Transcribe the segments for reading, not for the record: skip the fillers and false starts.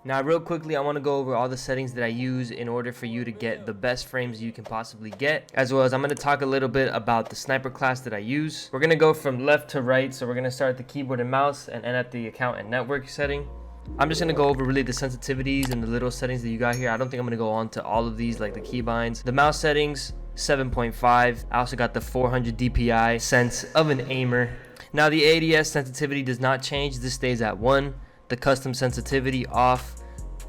Now real quickly, I want to go over all the settings that I use in order for you to get the best frames you can possibly get, as well as I'm going to talk a little bit about the sniper class that I use. We're going to go from left to right, so we're going to start at the keyboard and mouse and end at the account and network setting. I'm just going to go over really the sensitivities and the little settings that you got here. I don't think I'm going to go on to all of these like the keybinds. The mouse settings, 7.5. I also got the 400 DPI sense of an aimer. Now the ADS sensitivity does not change. This stays at 1. The custom sensitivity off.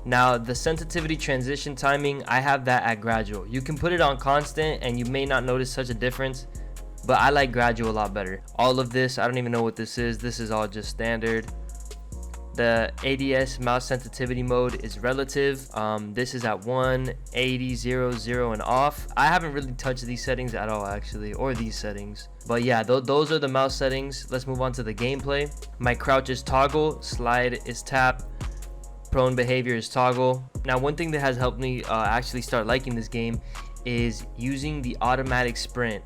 Now the sensitivity transition timing, I have that at gradual. You can put it on constant and you may not notice such a difference, but I like gradual a lot better. All of this, I don't even know what this is. This is all just standard. The ADS mouse sensitivity mode is relative. This is at 1, 80, 0, 0, and off. I haven't really touched these settings at all actually, or these settings. But yeah, those are the mouse settings. Let's move on to the gameplay. My crouch is toggle, slide is tap, prone behavior is toggle. Now one thing that has helped me actually start liking this game is using the automatic sprint,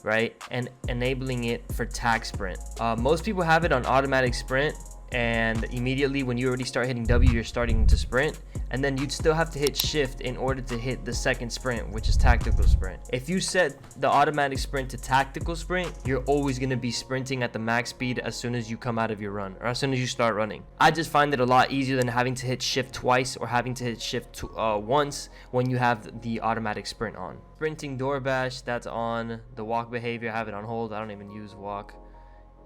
right? And enabling it for tag sprint. Most people have it on automatic sprint, and immediately when you already start hitting W, you're starting to sprint, and then you'd still have to hit shift in order to hit the second sprint, which is tactical sprint. If you set the automatic sprint to tactical sprint, you're always going to be sprinting at the max speed as soon as you come out of your run, or as soon as you start running. I just find it a lot easier than having to hit shift twice or having to hit shift once when you have the automatic sprint on. Sprinting door bash, that's on. The walk behavior, I have it on hold. I don't even use walk.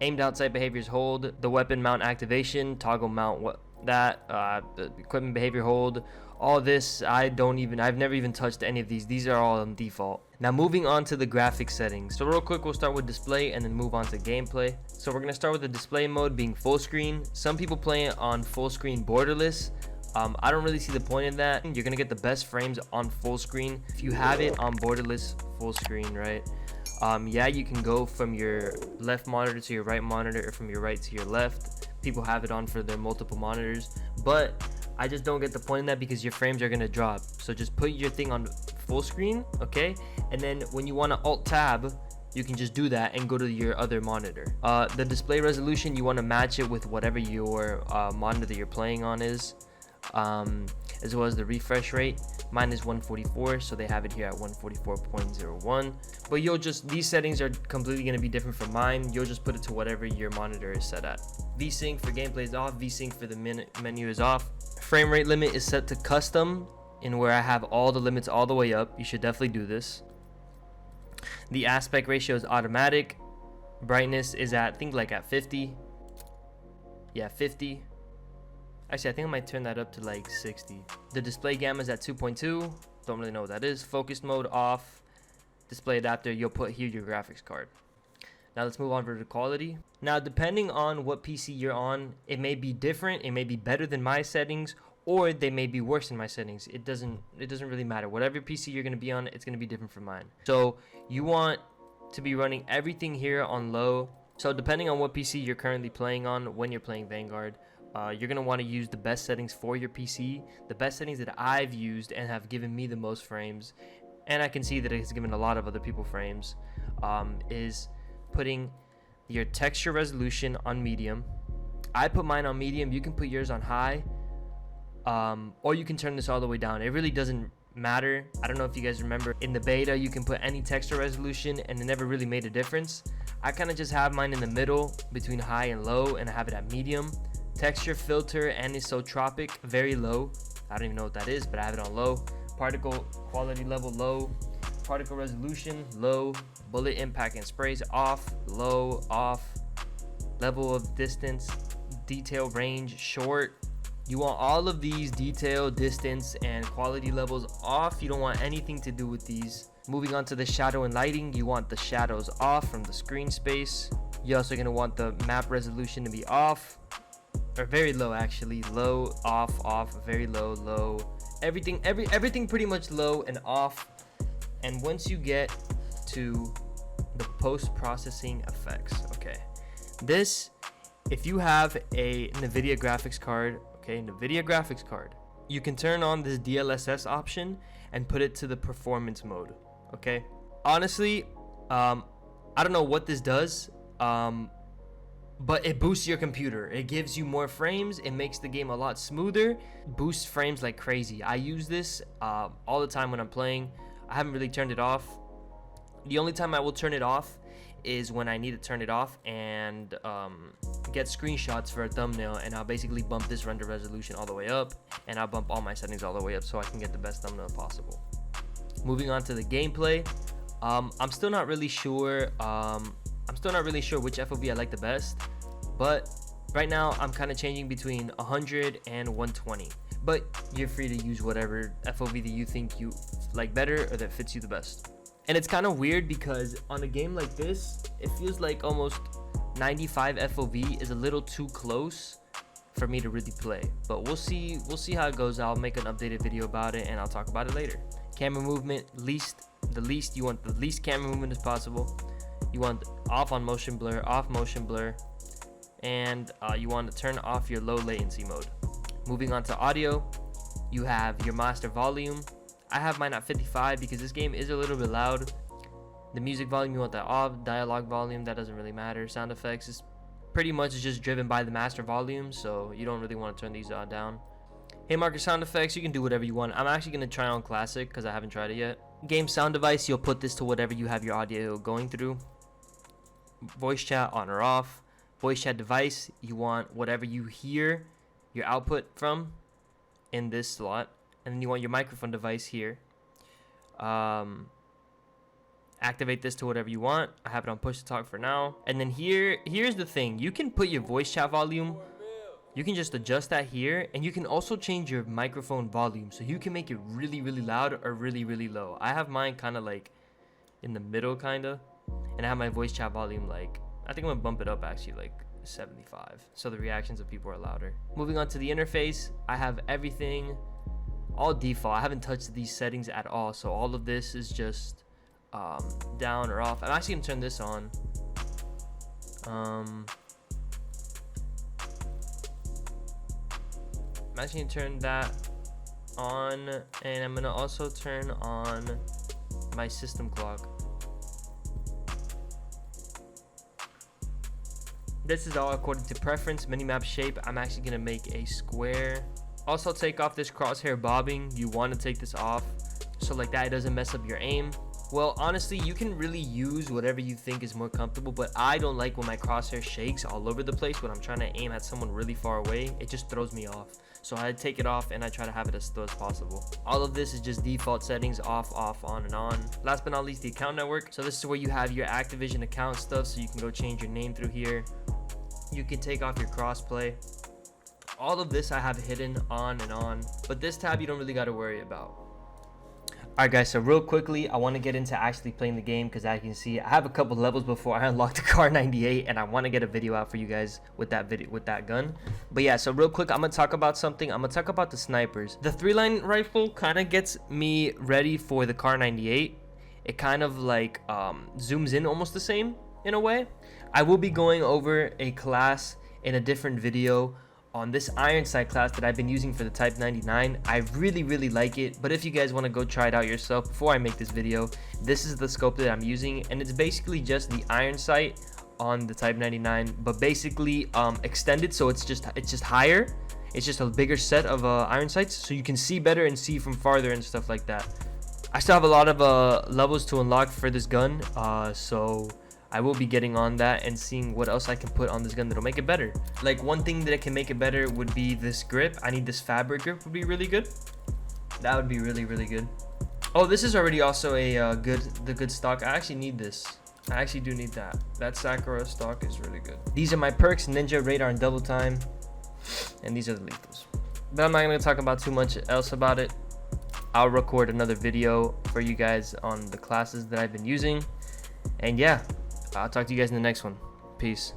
Aimed outside behaviors, hold. The weapon mount activation, toggle mount the equipment behavior, hold. All this, I've never even touched any of these. These are all on default. Now moving on to the graphics settings. So real quick, we'll start with display and then move on to gameplay. So we're gonna start with the display mode being full screen. Some people play it on full screen borderless. I don't really see the point in that. You're gonna get the best frames on full screen if you have it on borderless full screen, right? Yeah, you can go from your left monitor to your right monitor, or from your right to your left. People have it on for their multiple monitors, but I just don't get the point in that because your frames are gonna drop. So just put your thing on full screen, okay? And then when you want to alt tab, you can just do that and go to your other monitor. The display resolution, you want to match it with whatever your monitor that you're playing on is, as well as the refresh rate. Mine is 144, so they have it here at 144.01. But these settings are completely going to be different from mine. You'll just put it to whatever your monitor is set at. VSync for gameplay is off. VSync for the menu is off. Frame rate limit is set to custom, in where I have all the limits all the way up. You should definitely do this. The aspect ratio is automatic. Brightness is at, I think, like at 50. Yeah, 50. Actually, I think I might turn that up to like 60. The display gamma is at 2.2. Don't really know what that is. Focus mode off. Display adapter, you'll put here your graphics card. Now let's move on to the quality. Now, depending on what PC you're on, it may be different. It may be better than my settings, or they may be worse than my settings. It doesn't really matter. Whatever PC you're going to be on, it's going to be different from mine. So you want to be running everything here on low. So depending on what PC you're currently playing on when you're playing Vanguard, you're going to want to use the best settings for your PC. The best settings that I've used and have given me the most frames, and I can see that it's given a lot of other people frames, is putting your texture resolution on medium. I put mine on medium. You can put yours on high, or you can turn this all the way down. It really doesn't matter. I don't know if you guys remember in the beta, you can put any texture resolution and it never really made a difference. I kind of just have mine in the middle between high and low, and I have it at medium. Texture filter anisotropic, very low. I don't even know what that is, but I have it on low. Particle quality level, low. Particle resolution, low. Bullet impact and sprays, off. Low, off. Level of distance, detail range, short. You want all of these detail, distance, and quality levels off. You don't want anything to do with these. Moving on to the shadow and lighting, you want the shadows off from the screen space. You're also going to want the map resolution to be off, or very low actually. Low, off, very low, low. Everything pretty much low and off. And once you get to the post-processing effects, okay, this, if you have a NVIDIA graphics card, you can turn on this DLSS option and put it to the performance mode. Okay, honestly, I don't know what this does. but it boosts your computer. It gives you more frames. It makes the game a lot smoother. Boosts frames like crazy. I use this all the time when I'm playing. I haven't really turned it off. The only time I will turn it off is when I need to turn it off and get screenshots for a thumbnail, and I'll basically bump this render resolution all the way up, and I'll bump all my settings all the way up so I can get the best thumbnail possible. Moving on to the gameplay, I'm still not really sure which FOV I like the best, but right now I'm kind of changing between 100 and 120, but you're free to use whatever FOV that you think you like better or that fits you the best. And it's kind of weird because on a game like this, it feels like almost 95 FOV is a little too close for me to really play, but we'll see how it goes. I'll make an updated video about it and I'll talk about it later. Camera movement, you want the least camera movement as possible. You want off on motion blur, off motion blur, and you want to turn off your low latency mode. Moving on to audio, you have your master volume. I have mine at 55 because this game is a little bit loud. The music volume, you want that off. Dialogue volume, that doesn't really matter. Sound effects is pretty much just driven by the master volume, so you don't really want to turn these down. Hey marker sound effects, you can do whatever you want. I'm actually going to try on classic because I haven't tried it yet. Game sound device, you'll put this to whatever you have your audio going through. Voice chat on or off. Voice chat device, you want whatever you hear your output from in this slot, and then you want your microphone device here. Activate this to whatever you want. I have it on push to talk for now. And then here's the thing, you can put your voice chat volume, you can just adjust that here, and you can also change your microphone volume, so you can make it really loud or really low. I have mine kind of like in the middle kind of, and I have my voice chat volume like, I think I'm gonna bump it up actually like 75, so the reactions of people are louder. Moving on to the interface, I have everything all default. I haven't touched these settings at all, so all of this is just down or off. I'm actually gonna turn this on. I'm actually gonna turn that on, and I'm gonna also turn on my system clock. This is all according to preference. Minimap shape, I'm actually gonna make a square. Also take off this crosshair bobbing. You want to take this off so like that it doesn't mess up your aim. Well, honestly, you can really use whatever you think is more comfortable, but I don't like when my crosshair shakes all over the place when I'm trying to aim at someone really far away. It just throws me off. So I take it off and I try to have it as still as possible. All of this is just default settings, off, on, and on. Last but not least, the account network. So this is where you have your Activision account stuff, so you can go change your name through here. You can take off your crossplay. All of this I have hidden on and on, but this tab you don't really got to worry about. Alright guys, so real quickly, I want to get into actually playing the game because as you can see, I have a couple levels before I unlock the Car 98, and I want to get a video out for you guys with that gun. But yeah, so real quick, I'm going to talk about something. I'm going to talk about the snipers. The 3-line rifle kind of gets me ready for the Car 98. It kind of like zooms in almost the same in a way. I will be going over a class in a different video on this iron sight class that I've been using for the Type 99. I really like it, but if you guys want to go try it out yourself before I make this video, this is the scope that I'm using, and it's basically just the iron sight on the Type 99, but basically extended, so it's just higher. It's just a bigger set of iron sights, so you can see better and see from farther and stuff like that. I still have a lot of levels to unlock for this gun, so I will be getting on that and seeing what else I can put on this gun that'll make it better. Like one thing that can make it better would be this grip. I need this fabric grip would be really good. That would be really good. Oh, this is already also a good stock. I actually need this. I actually do need that. That Sakura stock is really good. These are my perks: Ninja, Radar, and Double Time. And these are the lethals. But I'm not gonna talk about too much else about it. I'll record another video for you guys on the classes that I've been using. And yeah, I'll talk to you guys in the next one. Peace.